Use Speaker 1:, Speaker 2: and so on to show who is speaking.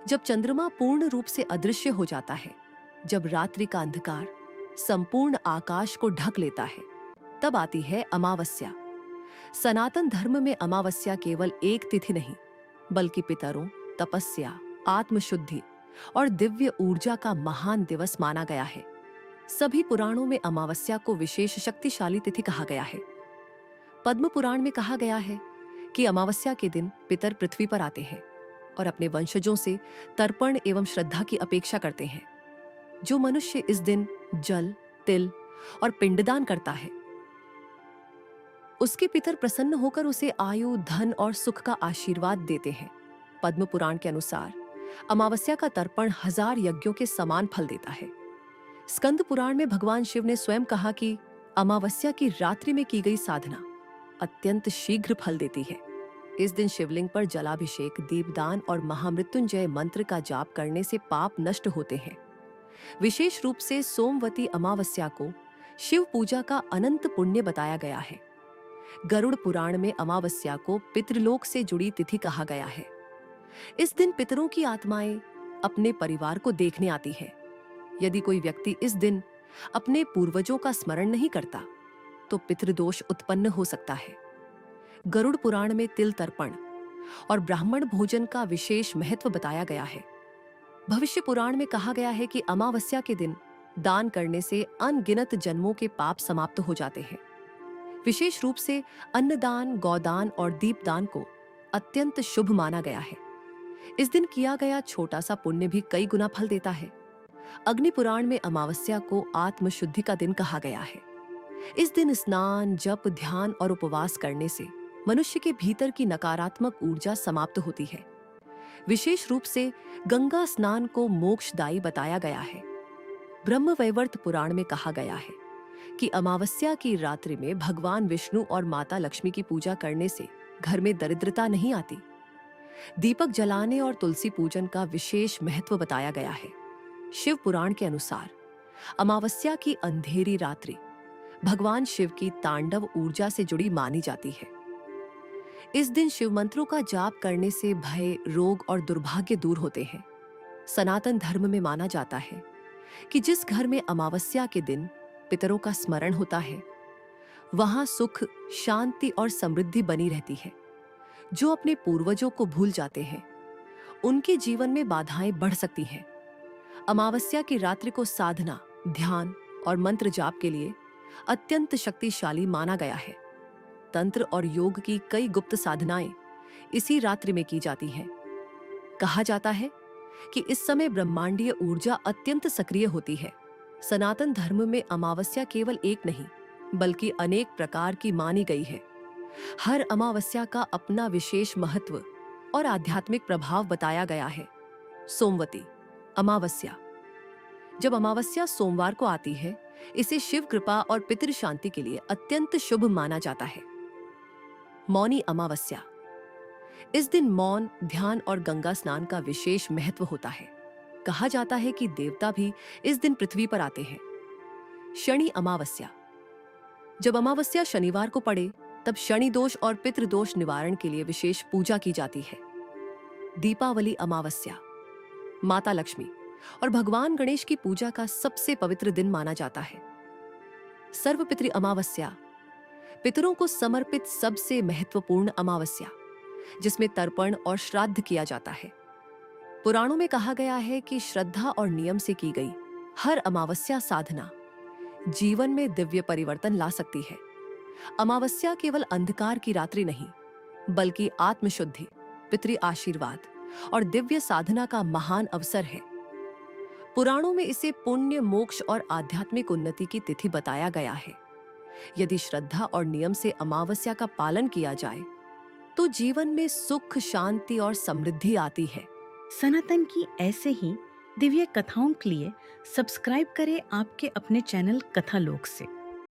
Speaker 1: जब चंद्रमा पूर्ण रूप से अदृश्य हो जाता है, जब रात्रि का अंधकार संपूर्ण आकाश को ढक लेता है, तब आती है अमावस्या। सनातन धर्म में अमावस्या केवल एक तिथि नहीं, बल्कि पितरों, तपस्या, आत्मशुद्धि और दिव्य ऊर्जा का महान दिवस माना गया है। सभी पुराणों में अमावस्या को विशेष शक्तिशाली तिथि कहा गया है। पद्म पुराण में कहा गया है कि अमावस्या के दिन पितर पृथ्वी पर आते हैं और अपने वंशजों से तर्पण एवं श्रद्धा की अपेक्षा करते हैं। जो मनुष्य इस दिन जल, तिल और पिंडदान करता है, उसके पितर प्रसन्न होकर उसे आयु, धन और सुख का आशीर्वाद देते हैं। पद्म पुराण के अनुसार अमावस्या का तर्पण 1000 यज्ञों के समान फल देता है। स्कंद पुराण में भगवान शिव ने स्वयं कहा कि अमावस्या की रात्रि में की गई साधना अत्यंत शीघ्र फल देती है। इस दिन शिवलिंग पर जलाभिषेक, दीपदान और महामृत्युंजय मंत्र का जाप करने से पाप नष्ट होते हैं। विशेष रूप से सोमवती अमावस्या को शिव पूजा का अनंत पुण्य बताया गया है। गरुड़ पुराण में अमावस्या को पितृलोक से जुड़ी तिथि कहा गया है। इस दिन पितरों की आत्माएं अपने परिवार को देखने आती है। यदि कोई व्यक्ति इस दिन अपने पूर्वजों का स्मरण नहीं करता, तो पितृदोष उत्पन्न हो सकता है। गरुड़ पुराण में तिल तर्पण और ब्राह्मण भोजन का विशेष महत्व बताया गया है। भविष्य पुराण में कहा गया है कि अमावस्या के दिन दान करने से अनगिनत जन्मों के पाप समाप्त हो जाते हैं। विशेष रूप से अन्नदान, गौदान और दीपदान को अत्यंत शुभ माना गया है। इस दिन किया गया छोटा सा पुण्य भी कई गुना फल देता है। अग्नि पुराण में अमावस्या को आत्मशुद्धि का दिन कहा गया है। इस दिन स्नान, जप, ध्यान और उपवास करने से मनुष्य के भीतर की नकारात्मक ऊर्जा समाप्त होती है। विशेष रूप से गंगा स्नान को मोक्षदायी बताया गया है। ब्रह्मवैवर्त पुराण में कहा गया है कि अमावस्या की रात्रि में भगवान विष्णु और माता लक्ष्मी की पूजा करने से घर में दरिद्रता नहीं आती। दीपक जलाने और तुलसी पूजन का विशेष महत्व बताया गया है। शिव पुराण के अनुसार अमावस्या की अंधेरी रात्रि भगवान शिव की तांडव ऊर्जा से जुड़ी मानी जाती है। इस दिन शिव मंत्रों का जाप करने से भय, रोग और दुर्भाग्य दूर होते हैं। सनातन धर्म में माना जाता है कि जिस घर में अमावस्या के दिन पितरों का स्मरण होता है, वहां सुख, शांति और समृद्धि बनी रहती है। जो अपने पूर्वजों को भूल जाते हैं, उनके जीवन में बाधाएं बढ़ सकती हैं। अमावस्या की रात्रि को साधना, ध्यान और मंत्र जाप के लिए अत्यंत शक्तिशाली माना गया है। तंत्र और योग की कई गुप्त साधनाएं इसी रात्रि में की जाती हैं। कहा जाता है कि इस समय ब्रह्मांडीय ऊर्जा अत्यंत सक्रिय होती है। सनातन धर्म में अमावस्या केवल एक नहीं, बल्कि अनेक प्रकार की मानी गई है। हर अमावस्या का अपना विशेष महत्व और आध्यात्मिक प्रभाव बताया गया है। सोमवती अमावस्या, जब अमावस्या सोमवार को आती है, इसे शिव कृपा और पितृ शांति के लिए अत्यंत शुभ माना जाता है। मौनी अमावस्या, इस दिन मौन, ध्यान और गंगा स्नान का विशेष महत्व होता है। कहा जाता है कि देवता भी इस दिन पृथ्वी पर आते हैं। शनि अमावस्या, जब अमावस्या शनिवार को पड़े, तब शनि दोष और पितृदोष निवारण के लिए विशेष पूजा की जाती है। दीपावली अमावस्या, माता लक्ष्मी और भगवान गणेश की पूजा का सबसे पवित्र दिन माना जाता है। सर्वपितृ अमावस्या, पितरों को समर्पित सबसे महत्वपूर्ण अमावस्या, जिसमें तर्पण और श्राद्ध किया जाता है। पुराणों में कहा गया है कि श्रद्धा और नियम से की गई हर अमावस्या साधना जीवन में दिव्य परिवर्तन ला सकती है। अमावस्या केवल अंधकार की रात्रि नहीं, बल्कि आत्मशुद्धि, पितृ आशीर्वाद और दिव्य साधना का महान अवसर है। पुराणों में इसे पुण्य, मोक्ष और आध्यात्मिक उन्नति की तिथि बताया गया है। यदि श्रद्धा और नियम से अमावस्या का पालन किया जाए, तो जीवन में सुख, शांति और समृद्धि आती है।
Speaker 2: सनातन की ऐसे ही दिव्य कथाओं के लिए सब्सक्राइब करें आपके अपने चैनल कथा लोक से।